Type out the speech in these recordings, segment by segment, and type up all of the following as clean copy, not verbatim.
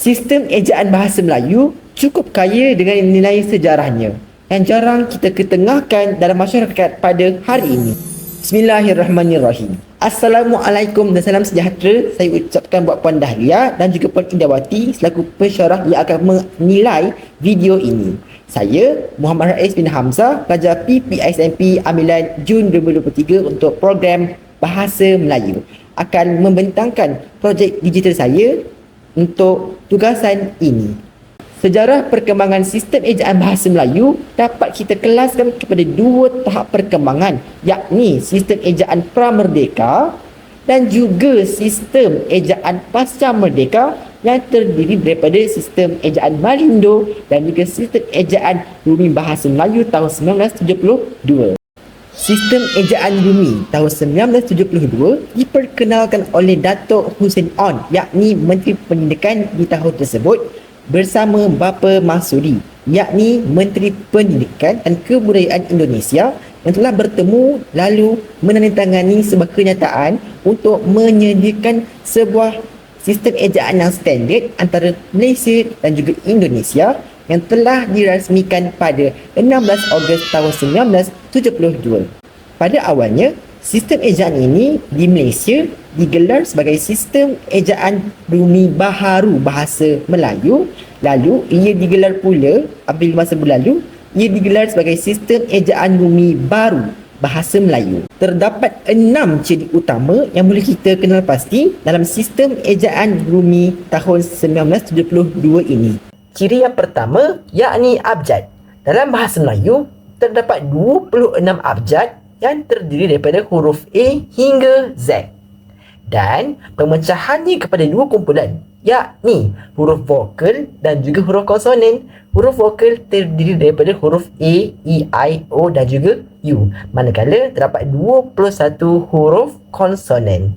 Sistem ejaan bahasa Melayu cukup kaya dengan nilai sejarahnya yang jarang kita ketengahkan dalam masyarakat pada hari ini. Bismillahirrahmanirrahim. Assalamualaikum dan salam sejahtera saya ucapkan buat Puan Dahlia dan juga Puan Indawati selaku pensyarah yang akan menilai video ini. Saya Muhammad Rais bin Hamzah, pelajar PPSMP Amilan Jun 2023 untuk program Bahasa Melayu akan membentangkan projek digital saya untuk tugasan ini. Sejarah perkembangan sistem ejaan bahasa Melayu dapat kita kelaskan kepada dua tahap perkembangan, yakni sistem ejaan pra-merdeka dan juga sistem ejaan pasca merdeka yang terdiri daripada sistem ejaan Malindo dan juga sistem ejaan Bumi Bahasa Melayu tahun 1972. Sistem ejaan Bumi tahun 1972 diperkenalkan oleh Datuk Hussein On, yakni Menteri Pendidikan di tahun tersebut, bersama Bapa Marsudi, yakni Menteri Pendidikan dan Kebudayaan Indonesia, yang telah bertemu lalu menandatangani sebuah kenyataan untuk menyediakan sebuah sistem ejaan yang standard antara Malaysia dan juga Indonesia yang telah dirasmikan pada 16 Ogos tahun 1972. Pada awalnya, sistem ejaan ini di Malaysia digelar sebagai sistem ejaan Bumi Baharu Bahasa Melayu. Lalu ia digelar pula apabila masa berlalu, ia digelar sebagai sistem ejaan Bumi Baru Bahasa Melayu. Terdapat 6 ciri utama yang boleh kita kenal pasti dalam sistem ejaan Bumi tahun 1972 ini. Ciri yang pertama yakni abjad. Dalam bahasa Melayu terdapat 26 abjad yang terdiri daripada huruf A hingga Z. Dan pemecahannya kepada dua kumpulan, yakni huruf vokal dan juga huruf konsonan. Huruf vokal terdiri daripada huruf A, E, I, O dan juga U, manakala terdapat 21 huruf konsonan.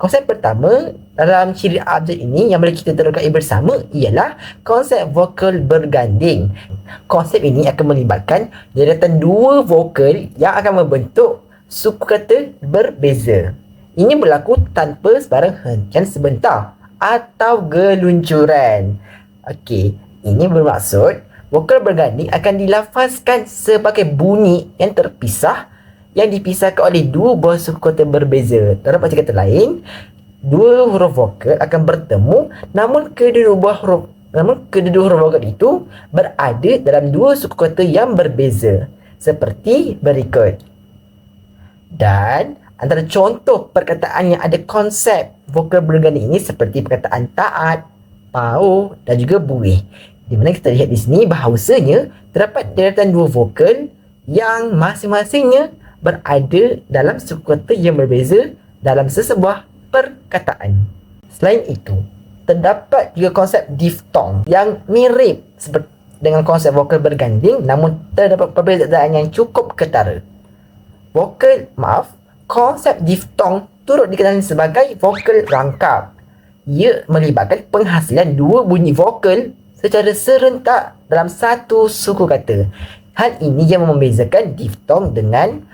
Konsep pertama dalam ciri abjad ini yang boleh kita terangkai bersama ialah konsep vokal berganding. Konsep ini akan melibatkan deretan dua vokal yang akan membentuk suku kata berbeza. Ini berlaku tanpa sebarang hentian sebentar atau geluncuran. Okey, ini bermaksud vokal berganding akan dilafazkan sebagai bunyi yang terpisah yang dipisahkan oleh dua buah suku kata berbeza. Dalam kata lain, dua huruf vokal akan bertemu namun kedua huruf vokal itu berada dalam dua suku kata yang berbeza seperti berikut. Dan antara contoh perkataan yang ada konsep vokal berganding ini seperti perkataan taat, pau dan juga buih. Di mana kita lihat di sini bahawasanya terdapat deretan dua vokal yang masing-masingnya berada dalam suku kata yang berbeza dalam sesebuah perkataan. Selain itu, terdapat juga konsep diftong yang mirip seperti dengan konsep vokal berganding namun terdapat perbezaan yang cukup ketara. Konsep diftong turut dikenali sebagai vokal rangkap. Ia melibatkan penghasilan dua bunyi vokal secara serentak dalam satu suku kata. Hal ini yang membezakan diftong dengan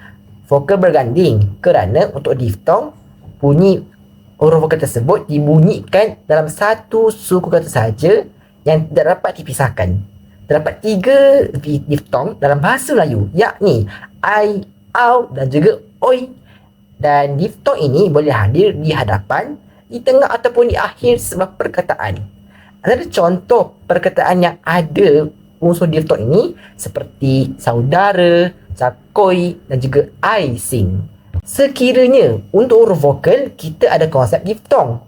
vokal berganding kerana untuk diftong, bunyi huruf vokal tersebut dibunyikan dalam satu suku kata sahaja yang tidak dapat dipisahkan. Terdapat 3 diftong dalam bahasa Melayu, yakni ai, au dan juga oi. Dan diftong ini boleh hadir di hadapan, di tengah ataupun di akhir sebuah perkataan. Ada contoh perkataan yang ada unsur diftong ini seperti saudara, cakoi dan juga I sing. Sekiranya untuk huruf vokal kita ada konsep diftong,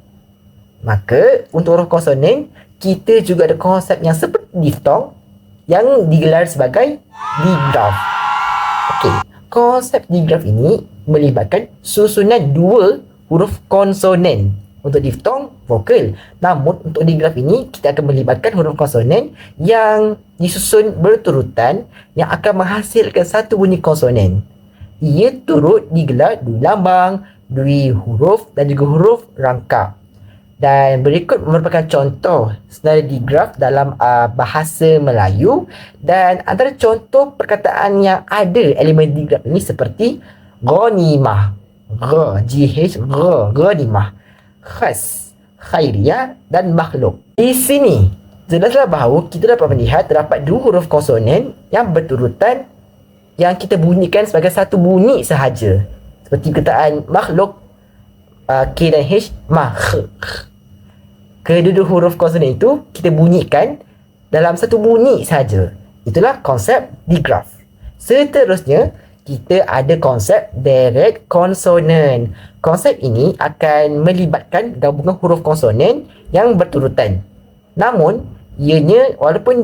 maka untuk huruf konsonan kita juga ada konsep yang seperti diftong yang digelar sebagai digraf. Okey, konsep digraf ini melibatkan susunan dua huruf konsonan. Untuk diftong, vokal. Namun untuk digraf ini kita akan melibatkan huruf konsonan yang disusun berturutan yang akan menghasilkan satu bunyi konsonan. Ia turut digelar dui lambang, dui huruf dan juga huruf rangkap. Dan berikut merupakan contoh senarai digraf dalam bahasa Melayu. Dan antara contoh perkataan yang ada elemen digraf ini seperti ghanimah, ghanimah. Khas. khairiyah dan makhluk. Di sini, jelaslah bahawa kita dapat melihat terdapat dua huruf konsonan yang berturutan yang kita bunyikan sebagai satu bunyi sahaja. Seperti perkataan makhluk, K dan H, kedua huruf konsonan itu kita bunyikan dalam satu bunyi sahaja. Itulah konsep digraph. Seterusnya, kita ada konsep direct consonant. Konsep ini akan melibatkan gabungan huruf konsonan yang berturutan. Namun, ianya walaupun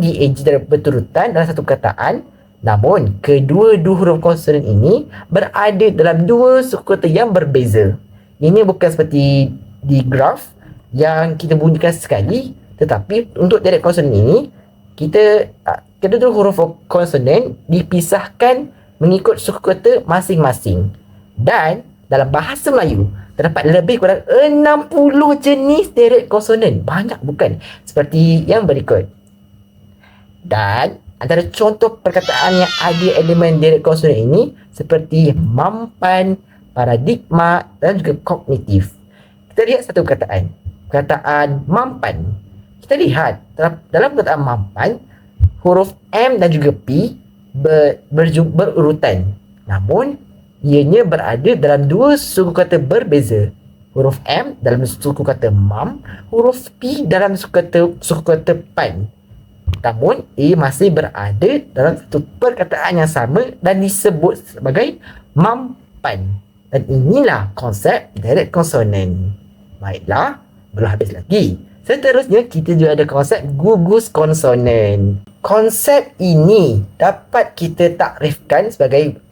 berturutan dalam satu perkataan, namun kedua-dua huruf konsonan ini berada dalam dua suku kata yang berbeza. Ini bukan seperti digraph yang kita bunyikan sekali, tetapi untuk direct consonant ini kita kedua-dua huruf konsonan dipisahkan mengikut suku kata masing-masing. Dan dalam bahasa Melayu terdapat lebih kurang 60 jenis direct konsonan. Banyak bukan? Seperti yang berikut. Dan antara contoh perkataan yang ada elemen direct consonant ini seperti mampan, paradigma dan juga kognitif. Kita lihat satu perkataan. Perkataan mampan. Kita lihat dalam perkataan mampan, huruf M dan juga P berurutan. Namun, ianya berada dalam dua suku kata berbeza. Huruf M dalam suku kata mam, huruf P dalam suku kata pan. Namun, ia masih berada dalam satu perkataan yang sama dan disebut sebagai mampan. Dan inilah konsep direct consonant. Baiklah, belum habis lagi. Seterusnya, kita juga ada konsep gugus konsonan. Konsep ini dapat kita takrifkan sebagai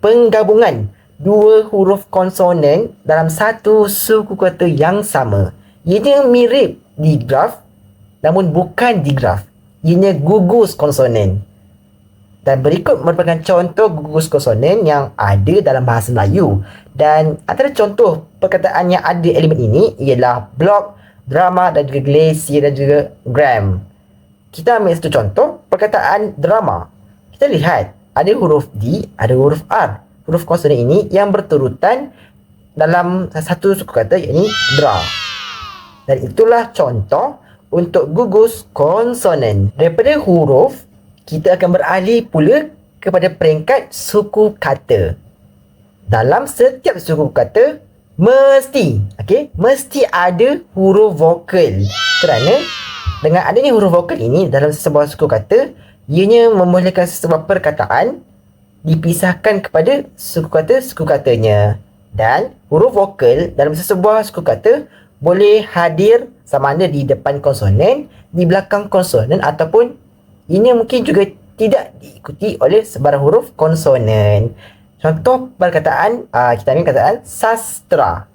penggabungan dua huruf konsonan dalam satu suku kata yang sama. Ianya mirip digraph, namun bukan digraph. Ianya gugus konsonan. Dan berikut merupakan contoh gugus konsonan yang ada dalam bahasa Melayu. Dan antara contoh perkataan yang ada elemen ini ialah blok, drama dan juga glacier dan juga gram. Kita ambil satu contoh perkataan drama. Kita lihat ada huruf D, ada huruf R. Huruf konsonan ini yang berturutan dalam satu suku kata, iaitu dra. Dan itulah contoh untuk gugus konsonan. Daripada huruf, kita akan beralih pula kepada peringkat suku kata. Dalam setiap suku kata, mesti ada huruf vokal. Kerana dengan adanya huruf vokal ini dalam sebuah suku kata, ianya membolehkan sebuah perkataan dipisahkan kepada suku katanya. Dan huruf vokal dalam sebuah suku kata boleh hadir sama ada di depan konsonan, di belakang konsonan, ataupun ini mungkin juga tidak diikuti oleh sebarang huruf konsonan. Contoh perkataan, kita ambil perkataan sastra.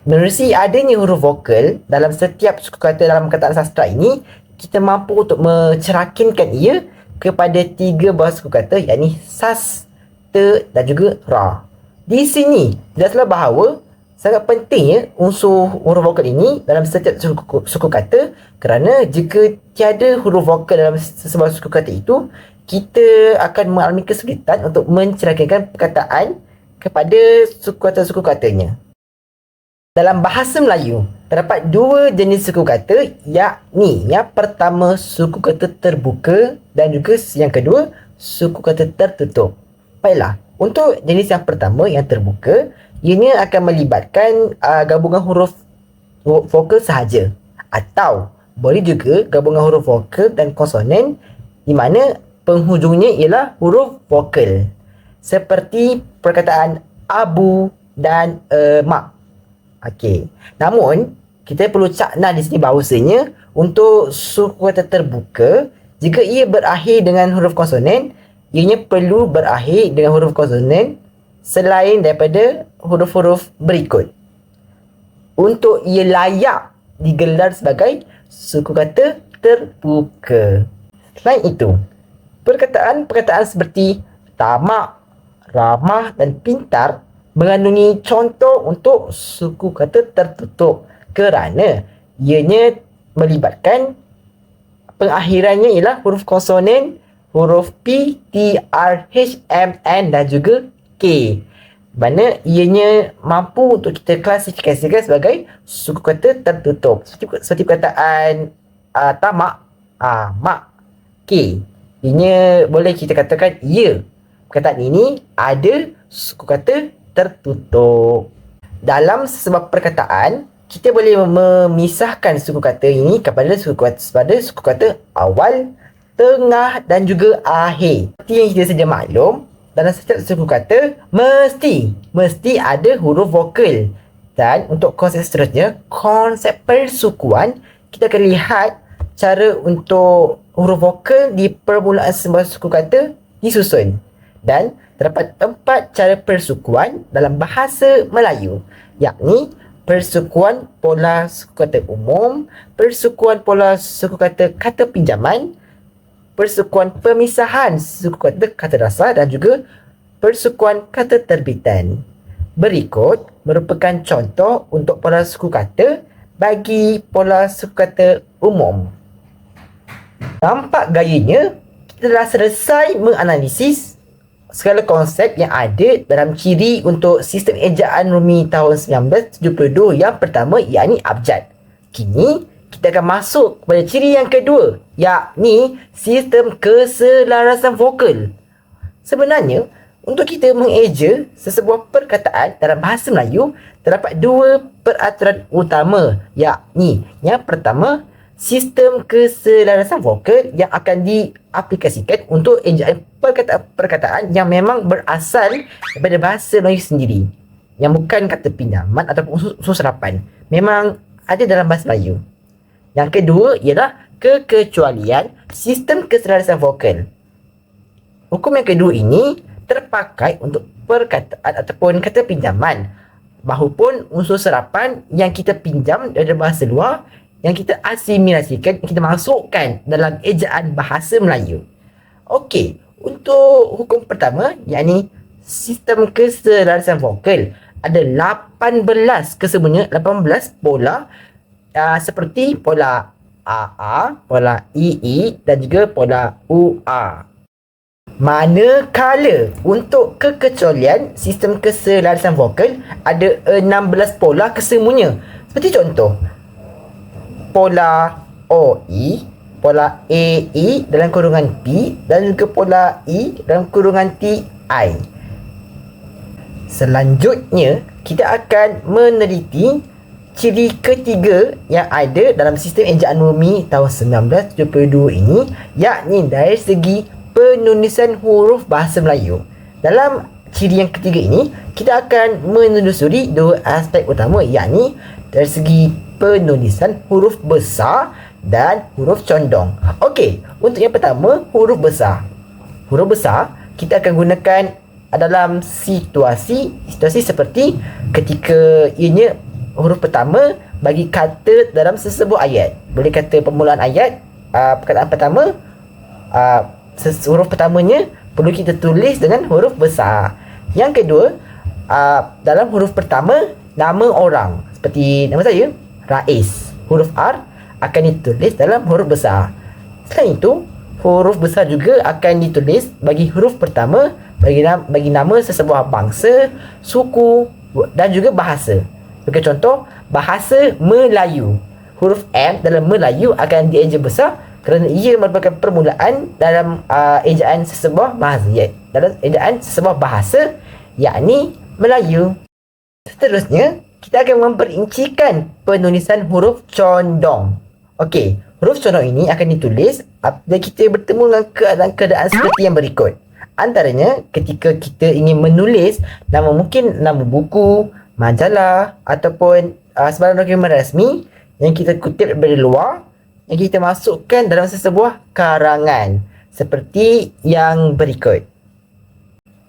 Menerusi adanya huruf vokal dalam setiap suku kata dalam perkataan sastra ini, kita mampu untuk mencerakinkan ia kepada tiga buah suku kata, iaitu sas, te dan juga ra. Di sini, jelaslah bahawa sangat pentingnya unsur huruf vokal ini dalam setiap suku kata, kerana jika tiada huruf vokal dalam sebuah suku kata itu, kita akan mengalami kesulitan untuk mencerakinkan perkataan kepada suku katanya. Dalam bahasa Melayu, terdapat dua jenis suku kata, yakni yang pertama suku kata terbuka dan juga yang kedua suku kata tertutup. Baiklah, untuk jenis yang pertama yang terbuka, ianya akan melibatkan gabungan huruf vokal sahaja, atau boleh juga gabungan huruf vokal dan konsonan di mana penghujungnya ialah huruf vokal. Seperti perkataan abu dan mak. Namun kita perlu cakna di sini bahawasanya untuk suku kata terbuka, jika ia berakhir dengan huruf konsonan, ianya perlu berakhir dengan huruf konsonan selain daripada huruf-huruf berikut untuk ia layak digelar sebagai suku kata terbuka. Selain itu, perkataan seperti tamak, ramah dan pintar mengandungi contoh untuk suku kata tertutup kerana ianya melibatkan pengakhirannya ialah huruf konsonan, huruf P, T, R, H, M, N dan juga K. Mana ianya mampu untuk kita klasifikasikan sebagai suku kata tertutup. Seperti perkataan tamak, mak, K. Ianya boleh kita katakan ya. Perkataan ini ada suku kata tertutup. Dalam sebuah perkataan, kita boleh memisahkan suku kata ini kepada suku kata awal, tengah dan juga akhir. Seperti yang kita sedia maklum, dalam setiap suku kata mesti ada huruf vokal. Dan untuk konsep seterusnya, konsep persukuan, kita akan lihat cara untuk huruf vokal di permulaan sebuah suku kata disusun. Dan terdapat 4 cara persukuan dalam bahasa Melayu, yakni persukuan pola suku kata umum, persukuan pola suku kata kata pinjaman, persukuan pemisahan suku kata dasar dan juga persukuan kata terbitan. Berikut merupakan contoh untuk pola suku kata bagi pola suku kata umum. Nampak gayanya, kita telah selesai menganalisis segala konsep yang ada dalam ciri untuk sistem ejaan Rumi tahun 1972 yang pertama, yakni abjad. Kini kita akan masuk kepada ciri yang kedua, yakni sistem keselarasan vokal. Sebenarnya, untuk kita mengeja sesebuah perkataan dalam bahasa Melayu, terdapat 2 peraturan utama, yakni yang pertama, sistem keselarasan vokal yang akan diaplikasikan untuk ejaan perkataan yang memang berasal daripada bahasa Melayu sendiri, yang bukan kata pinjaman ataupun unsur serapan, memang ada dalam bahasa Melayu. Yang kedua ialah kekecualian sistem keselarasan vokal. Hukum yang kedua ini terpakai untuk perkataan ataupun kata pinjaman maupun unsur serapan yang kita pinjam dari bahasa luar, yang kita asimilasikan, yang kita masukkan dalam ejaan bahasa Melayu. Okey, untuk hukum pertama, yakni sistem keselarasan vokal, ada 18 kesemuanya, 18 pola seperti pola AA, pola II dan juga pola UA. Manakala untuk kekecualian sistem keselarasan vokal ada 16 pola kesemuanya. Seperti contoh, pola OI, pola AI dalam kurungan P dan juga pola I dalam kurungan TI. Selanjutnya, kita akan meneliti ciri ketiga yang ada dalam sistem ejaan Rumi tahun 1972 ini, yakni dari segi penulisan huruf bahasa Melayu. Dalam ciri yang ketiga ini, kita akan menelusuri 2 aspek utama, yakni dari segi penulisan huruf besar dan huruf condong. Okey, untuk yang pertama, huruf besar. Huruf besar kita akan gunakan dalam situasi seperti ketika ianya huruf pertama bagi kata dalam sesebuah ayat. Boleh kata permulaan ayat, perkataan pertama, huruf pertamanya perlu kita tulis dengan huruf besar. Yang kedua, dalam huruf pertama nama orang, seperti nama saya, Rais. Huruf R akan ditulis dalam huruf besar. Selain itu, huruf besar juga akan ditulis bagi huruf pertama bagi nama sesebuah bangsa, suku dan juga bahasa. Sebagai contoh, bahasa Melayu. Huruf M dalam Melayu akan dieja besar kerana ia merupakan permulaan dalam ejaan sesebuah bahasa, dalam ejaan sesebuah bahasa, yakni Melayu. Seterusnya, kita akan memperincikan penulisan huruf condong. Okey, huruf condong ini akan ditulis apabila kita bertemu dengan keadaan seperti yang berikut. Antaranya, ketika kita ingin menulis mungkin nama buku, majalah ataupun sebarang dokumen rasmi yang kita kutip daripada luar, yang kita masukkan dalam sesebuah karangan seperti yang berikut.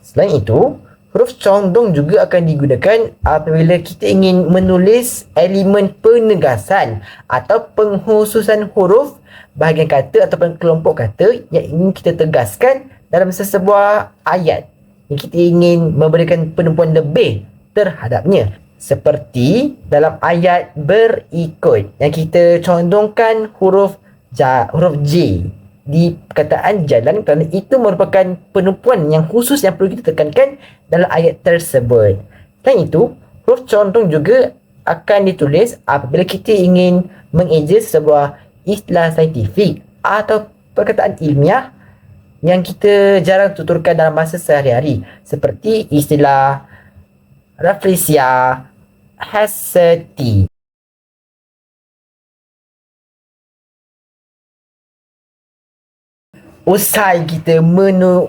Selain itu, huruf condong juga akan digunakan apabila kita ingin menulis elemen penegasan atau pengkhususan huruf, bahagian kata ataupun kelompok kata yang ingin kita tegaskan dalam sesebuah ayat, yang kita ingin memberikan penumpuan lebih terhadapnya. Seperti dalam ayat berikut yang kita condongkan huruf J. di perkataan jalan kerana itu merupakan penumpuan yang khusus yang perlu kita tekankan dalam ayat tersebut. Selain itu, huruf condong juga akan ditulis apabila kita ingin mengeja sebuah istilah saintifik atau perkataan ilmiah yang kita jarang tuturkan dalam bahasa sehari-hari, seperti istilah Rafflesia Hastings. Usai kita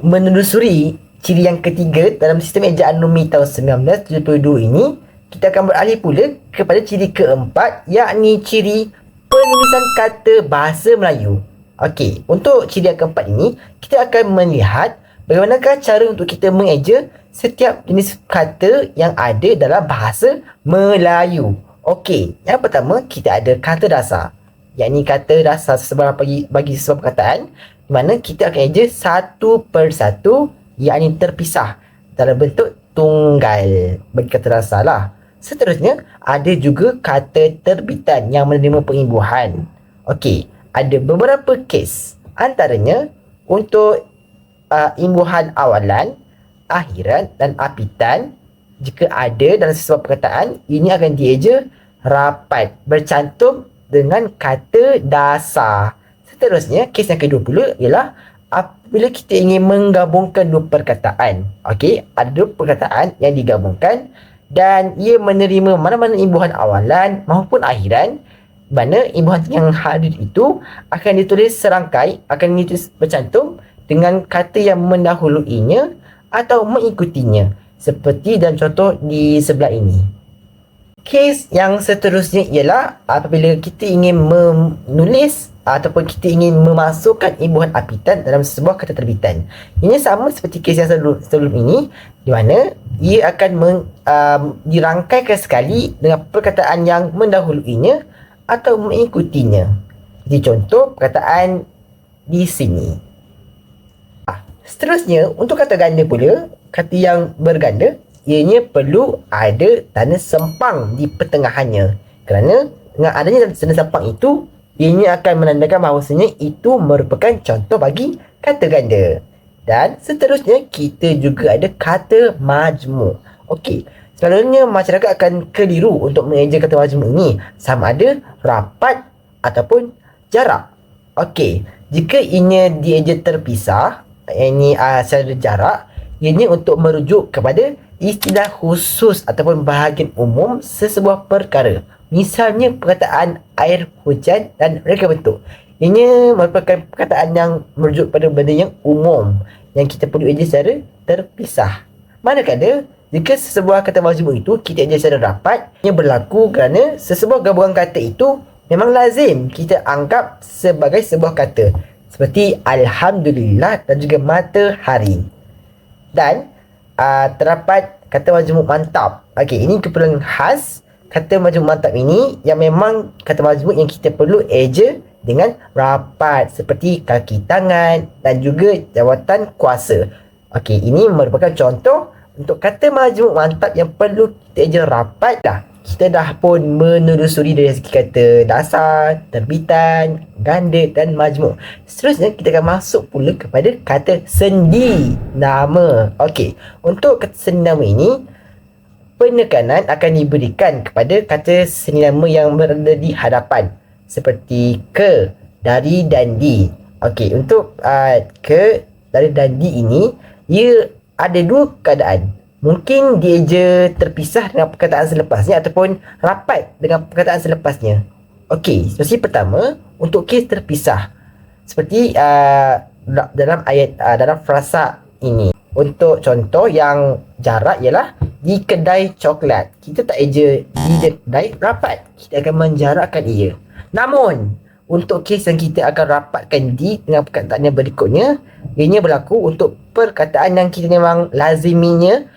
menelusuri ciri yang ketiga dalam sistem ejaan Numi tahun 1972 ini, kita akan beralih pula kepada ciri keempat, yakni ciri penulisan kata bahasa Melayu. Okey, untuk ciri yang keempat ini, kita akan melihat bagaimanakah cara untuk kita mengeja setiap jenis kata yang ada dalam bahasa Melayu. Okey, yang pertama kita ada kata dasar, yakni kata dasar sesebuah bagi sesebuah perkataan, di mana kita akan eja satu persatu, yakni terpisah dalam bentuk tunggal bagi kata dasar lah. Seterusnya, ada juga kata terbitan yang menerima pengimbuhan. Okey, ada beberapa kes. Antaranya, untuk imbuhan awalan, akhiran dan apitan, jika ada dalam sesuatu perkataan, ini akan dieja rapat, bercantum dengan kata dasar. Seterusnya, kes yang kedua pula ialah apabila kita ingin menggabungkan dua perkataan. Okey, ada dua perkataan yang digabungkan dan ia menerima mana-mana imbuhan awalan maupun akhiran, mana imbuhan yang hadir itu akan ditulis serangkai, akan ditulis bercantum dengan kata yang mendahuluinya atau mengikutinya, seperti dalam contoh di sebelah ini. Kes yang seterusnya ialah apabila kita ingin menulis ataupun kita ingin memasukkan imbuhan apitan dalam sebuah kata terbitan. Ini sama seperti kes yang sebelum ini, di mana ia akan dirangkaikan sekali dengan perkataan yang mendahuluinya atau mengikutinya. Jadi contoh perkataan di sini. Seterusnya, untuk kata ganda pula, kata yang berganda, ianya perlu ada tanda sempang di pertengahannya. Kerana dengan adanya tanda sempang itu, ianya akan menandakan bahawasanya itu merupakan contoh bagi kata ganda. Dan seterusnya, kita juga ada kata majmuk. Okey, selalunya masyarakat akan keliru untuk mengeja kata majmuk ini, sama ada rapat ataupun jarak. Okey, jika ianya dieja terpisah, ini secara jarak, ianya untuk merujuk kepada istilah khusus ataupun bahagian umum sesebuah perkara. Misalnya perkataan air hujan dan reka bentuk. Ini merupakan perkataan yang merujuk pada benda yang umum yang kita perlu eja secara terpisah. Manakala jika sesebuah kata majmuk itu kita eja secara rapat, ia berlaku kerana sesebuah gabungan kata itu memang lazim kita anggap sebagai sebuah kata, seperti alhamdulillah dan juga matahari. Dan terdapat kata majmuk mantap. Okey, ini keperluan khas kata majmuk mantap ini yang memang kata majmuk yang kita perlu eja dengan rapat, seperti kaki tangan dan juga jawatan kuasa. Okey, ini merupakan contoh untuk kata majmuk mantap yang perlu kita eja rapat dah. Kita dah pun menelusuri dari segi kata dasar, terbitan, ganda dan majmuk. Seterusnya kita akan masuk pula kepada kata sendi nama. Okey, untuk kata sendi nama ini, penekanan akan diberikan kepada kata sendi nama yang berada di hadapan, seperti ke, dari dan di. Okey, untuk ke, dari dan di ini, ia ada dua keadaan. Mungkin dia je terpisah dengan perkataan selepasnya ataupun rapat dengan perkataan selepasnya. Okey, situasi pertama untuk kes terpisah. Seperti dalam ayat dalam frasa ini. Untuk contoh yang jarak ialah di kedai coklat. Kita tak eja di kedai rapat. Kita akan menjarakkan ia. Namun, untuk kes yang kita akan rapatkan di dengan perkataan yang berikutnya, ianya berlaku untuk perkataan yang kita memang laziminya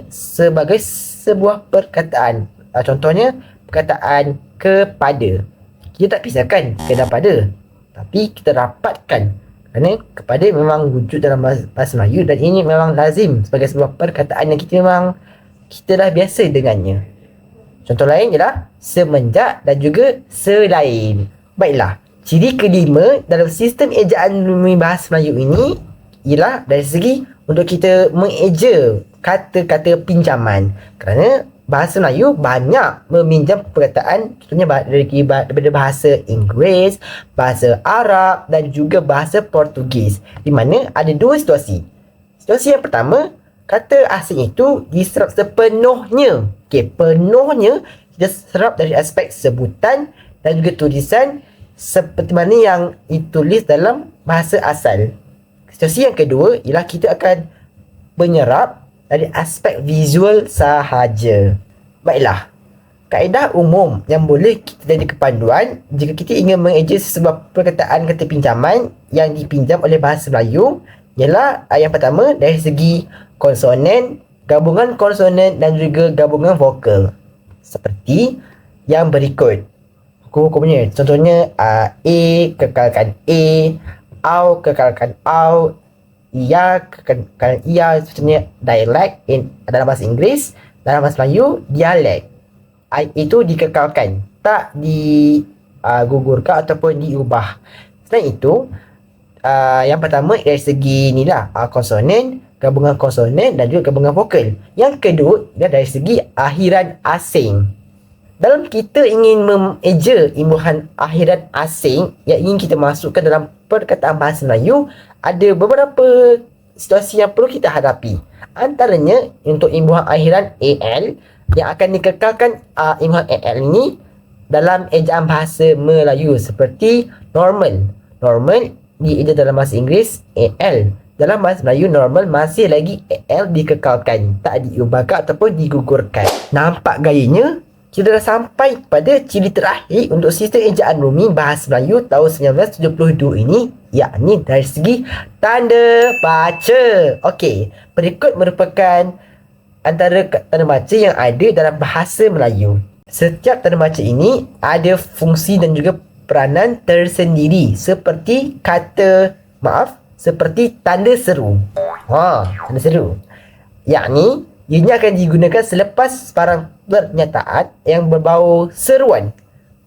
sebagai sebuah perkataan. Contohnya perkataan kepada. Kita tak pisahkan ke dan pada, tapi kita rapatkan kerana kepada memang wujud dalam bahasa Melayu dan ini memang lazim sebagai sebuah perkataan yang kita dah biasa dengannya. Contoh lain ialah semenjak dan juga selain. Baiklah, Ciri kelima dalam sistem ejaan Bumi Bahasa Melayu ini ialah dari segi untuk kita mengeja kata-kata pinjaman. Kerana bahasa Melayu banyak meminjam perkataan, contohnya daripada bahasa Inggeris, bahasa Arab dan juga bahasa Portugis, di mana ada dua situasi. Situasi yang pertama, kata asing itu diserap sepenuhnya. Penuhnya kita serap dari aspek sebutan dan juga tulisan seperti mana yang ditulis dalam bahasa asal. Situasi yang kedua ialah kita akan menyerap dari aspek visual sahaja. Baiklah, kaedah umum yang boleh kita jadi kepanduan jika kita ingin mengeja sebuah perkataan kata pinjaman yang dipinjam oleh bahasa Melayu ialah yang pertama dari segi konsonan, gabungan konsonan dan juga gabungan vokal. Seperti yang berikut. Hukum-hukumnya, contohnya A kekalkan au kekalkan au, ia kekalkan ia. Contohnya dialect dalam bahasa Inggeris, dalam bahasa Melayu dialek. Itu dikekalkan, tak digugurkan ataupun diubah. Selain itu, yang pertama dari segi inilah konsonan, gabungan konsonan dan juga gabungan vokal. Yang kedua adalah dari segi akhiran asing. Dalam kita ingin mengeja imbuhan akhiran asing yang ingin kita masukkan dalam perkataan bahasa Melayu, ada beberapa situasi yang perlu kita hadapi. Antaranya untuk imbuhan akhiran AL yang akan dikekalkan imbuhan AL ini dalam ejaan bahasa Melayu seperti normal. Normal dieja dalam bahasa Inggeris AL. Dalam bahasa Melayu normal masih lagi AL dikekalkan, tak diubahkan ataupun digugurkan. Nampak gayanya? Kita dah sampai pada ciri terakhir untuk sistem ejaan Bumi Bahasa Melayu tahun 1972 ini, yakni dari segi tanda baca. Okey, berikut merupakan antara tanda baca yang ada dalam bahasa Melayu. Setiap tanda baca ini ada fungsi dan juga peranan tersendiri, seperti seperti tanda seru. Tanda seru. Yakni ianya akan digunakan selepas sebarang pernyataan yang berbau seruan,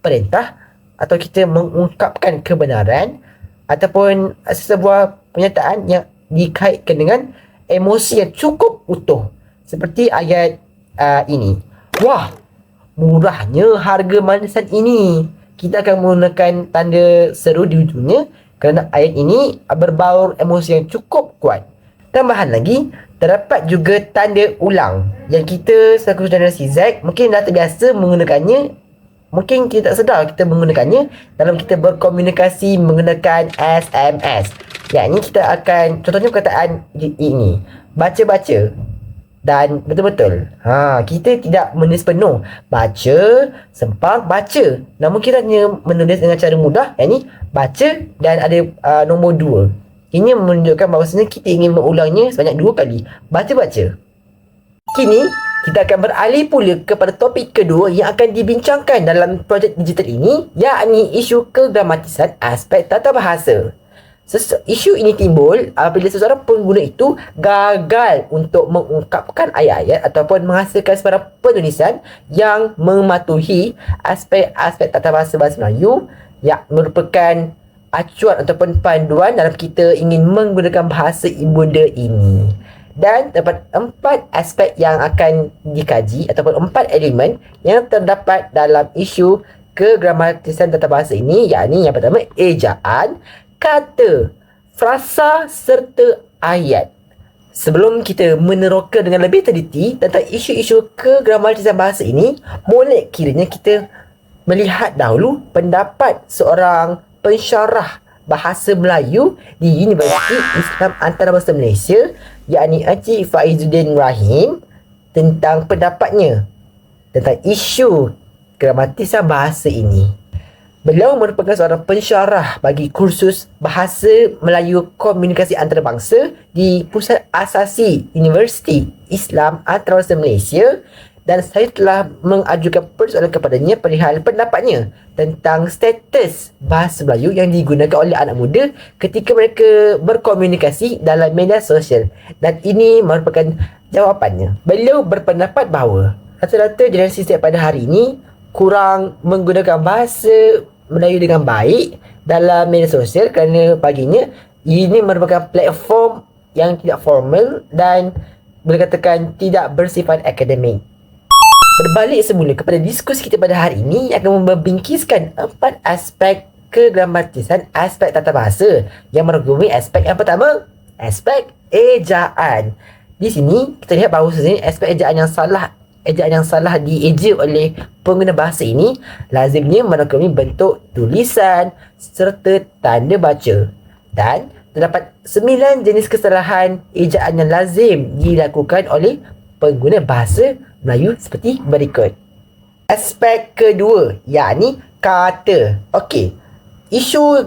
perintah atau kita mengungkapkan kebenaran ataupun sebuah pernyataan yang dikaitkan dengan emosi yang cukup utuh. Seperti ayat ini. Wah, murahnya harga manisan ini. Kita akan menggunakan tanda seru di ujungnya kerana ayat ini berbau emosi yang cukup kuat. Tambahan lagi, terdapat juga tanda ulang yang kita selaku generasi Z mungkin dah terbiasa menggunakannya. Mungkin kita tak sedar kita menggunakannya dalam kita berkomunikasi menggunakan SMS. Yakni kita akan, contohnya perkataan ini, baca-baca dan betul-betul. Kita tidak menulis penuh. Baca, sempang, baca. Namun kita hanya menulis dengan cara mudah, yakni baca dan ada nombor 2. Ini menunjukkan bahawasanya kita ingin mengulangnya sebanyak 2 kali. Baca-baca. Kini, kita akan beralih pula kepada topik kedua yang akan dibincangkan dalam projek digital ini, yakni isu kegramatisan aspek tata bahasa. Isu ini timbul apabila seseorang pengguna itu gagal untuk mengungkapkan ayat-ayat ataupun menghasilkan sebarang penulisan yang mematuhi aspek-aspek tata bahasa Melayu yang merupakan acuan ataupun panduan dalam kita ingin menggunakan bahasa ibunda ini. Dan terdapat 4 aspek yang akan dikaji ataupun 4 elemen yang terdapat dalam isu kegramatisan tata bahasa ini, yakni yang pertama ejaan, kata, frasa serta ayat. Sebelum kita meneroka dengan lebih teliti tentang isu-isu kegramatisan bahasa ini, boleh kiranya kita melihat dahulu pendapat seorang pensyarah bahasa Melayu di Universiti Islam Antarabangsa Malaysia, yakni Encik Faizuddin Rahim, tentang pendapatnya tentang isu gramatisan bahasa ini. Beliau merupakan seorang pensyarah bagi kursus Bahasa Melayu Komunikasi Antarabangsa di Pusat Asasi Universiti Islam Antarabangsa Malaysia, dan saya telah mengajukan persoalan kepadanya perihal pendapatnya tentang status bahasa Melayu yang digunakan oleh anak muda ketika mereka berkomunikasi dalam media sosial, dan ini merupakan jawapannya. Beliau berpendapat bahawa rata-rata generasi setiap pada hari ini kurang menggunakan bahasa Melayu dengan baik dalam media sosial kerana baginya ini merupakan platform yang tidak formal dan boleh katakan tidak bersifat akademik. Berbalik semula kepada diskusi kita pada hari ini yang akan membingkiskan 4 aspek kegramatisan, aspek tata bahasa yang merangkumi aspek yang pertama, aspek ejaan. Di sini kita lihat bahawa sebenarnya aspek ejaan yang salah dieja oleh pengguna bahasa ini lazimnya merangkumi bentuk tulisan serta tanda baca. Dan terdapat 9 jenis kesalahan ejaan yang lazim dilakukan oleh pengguna bahasa Melayu seperti berikut. Aspek kedua, yakni kata. Okey, isu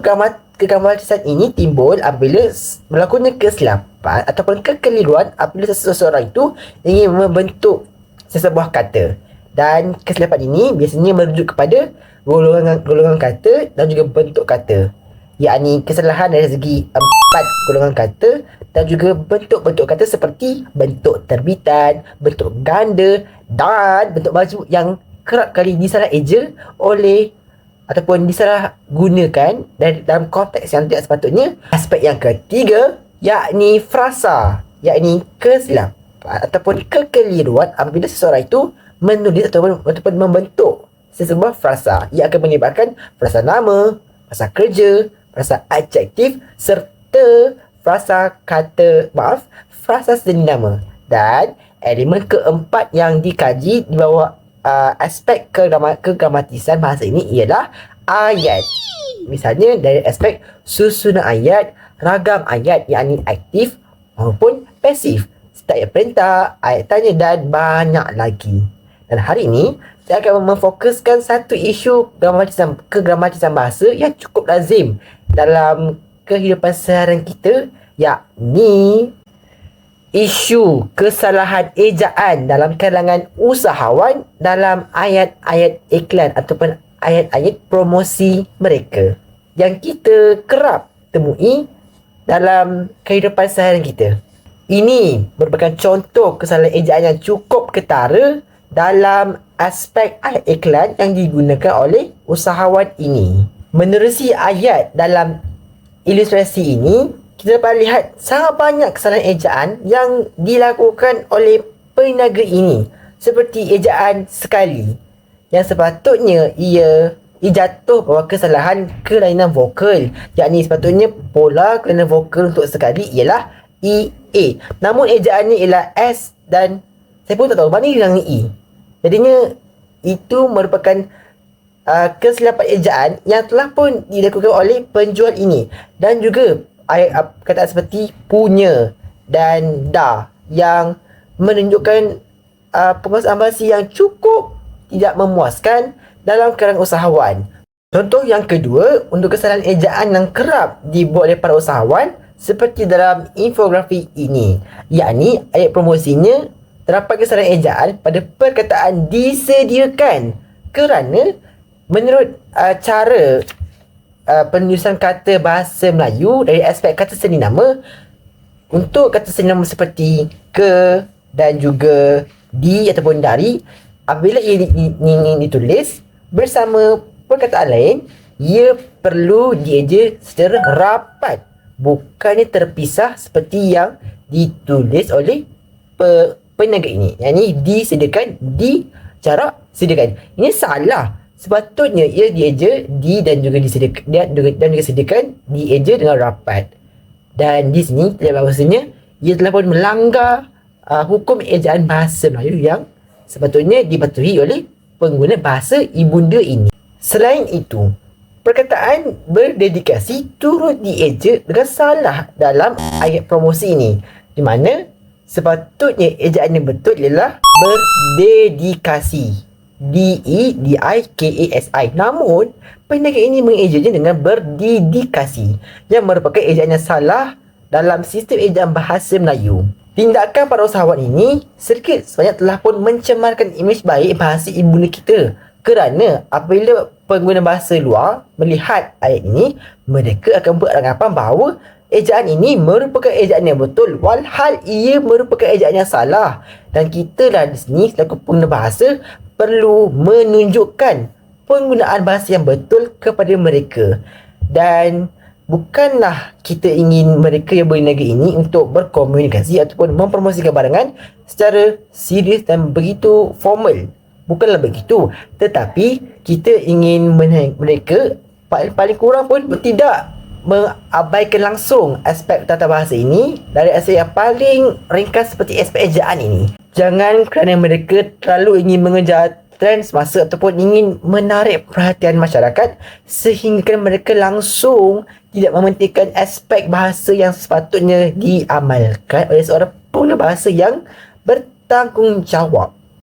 kegramatisan ini timbul apabila berlakunya kesilapan ataupun kekeliruan apabila seseorang itu ingin membentuk sesebuah kata. Dan kesilapan ini biasanya merujuk kepada golongan kata dan juga bentuk kata, yakni kesalahan dari segi 4 golongan kata dan juga bentuk-bentuk kata seperti bentuk terbitan, bentuk ganda dan bentuk baju yang kerap kali disalah eja oleh ataupun disalah gunakan dalam konteks yang tidak sepatutnya. Aspek yang ketiga, yakni frasa, yakni kesilapan ataupun kekeliruan apabila seseorang itu menulis ataupun membentuk sesebuah frasa yang akan menyebabkan frasa nama, frasa kerja, frasa adjektif serta frasa seni nama. Dan elemen keempat yang dikaji di bawah aspek kegramatisan bahasa ini ialah ayat. Misalnya dari aspek susunan ayat, ragam ayat yakni aktif maupun pasif, serta ayat perintah, ayat tanya dan banyak lagi. Dan hari ini saya akan memfokuskan satu isu kegramatisan bahasa yang cukup lazim dalam kehidupan seharian kita, yakni isu kesalahan ejaan dalam kalangan usahawan dalam ayat-ayat iklan ataupun ayat-ayat promosi mereka yang kita kerap temui dalam kehidupan seharian kita. Ini merupakan contoh kesalahan ejaan yang cukup ketara dalam aspek ayat iklan yang digunakan oleh usahawan ini. Menerusi ayat dalam ilustrasi ini, kita dapat lihat sangat banyak kesalahan ejaan yang dilakukan oleh peniaga ini, seperti ejaan sekali yang sepatutnya ia jatuh bawah kesalahan kelainan vokal, yakni sepatutnya pola kelainan vokal untuk sekali ialah EA, namun ejaannya ialah S dan saya pun tak tahu mana hilang E. Jadinya itu merupakan kesilapan ejaan yang telah pun dilakukan oleh penjual ini. Dan juga ayat kata seperti punya dan dah yang menunjukkan penguasaan bahasa yang cukup tidak memuaskan dalam kalangan usahawan. Contoh yang kedua untuk kesalahan ejaan yang kerap dibuat oleh para usahawan seperti dalam infografi ini, yakni ayat promosinya terdapat kesalahan ejaan pada perkataan disediakan kerana menurut cara penulisan kata bahasa Melayu dari aspek kata seni nama, untuk kata seni nama seperti ke dan juga di ataupun dari, apabila ia ditulis bersama perkataan lain, ia perlu dieja secara rapat, bukannya terpisah seperti yang ditulis oleh peniaga ini, yakni disediakan, di jarak sediakan. Ini salah. Sepatutnya ia dieja di dan juga disediakan dan juga sediakan dieja dengan rapat. Dan di sini kita bahawasanya ia telah pun melanggar hukum ejaan bahasa Melayu yang sepatutnya dipatuhi oleh pengguna bahasa ibunda ini. Selain itu, perkataan berdedikasi turut dieja dengan salah dalam ayat promosi ini, di mana sepatutnya ejaan yang betul ialah berdedikasi, DEDIKASI. Namun peniaga ini mengejanya dengan berdedikasi yang merupakan ejaan yang salah dalam sistem ejaan bahasa Melayu. Tindakan para usahawan ini sedikit sebanyak telah pun mencemarkan imej baik bahasa ibunda kita, kerana apabila pengguna bahasa luar melihat ayat ini, mereka akan beranggapan bahawa ejaan ini merupakan ejaan yang betul, walhal ia merupakan ejaan yang salah. Dan kita lah di sini selaku pengguna bahasa perlu menunjukkan penggunaan bahasa yang betul kepada mereka. Dan bukanlah kita ingin mereka yang berniaga ini untuk berkomunikasi ataupun mempromosikan barangan secara serius dan begitu formal. Bukanlah begitu. Tetapi kita ingin mereka paling kurang pun tidak mengabaikan langsung aspek tata bahasa ini dari aspek yang paling ringkas seperti aspek ejaan ini. Jangan kerana mereka terlalu ingin mengejar trend semasa ataupun ingin menarik perhatian masyarakat sehingga mereka langsung tidak mementingkan aspek bahasa yang sepatutnya diamalkan oleh seorang pengguna bahasa yang bertanggungjawab.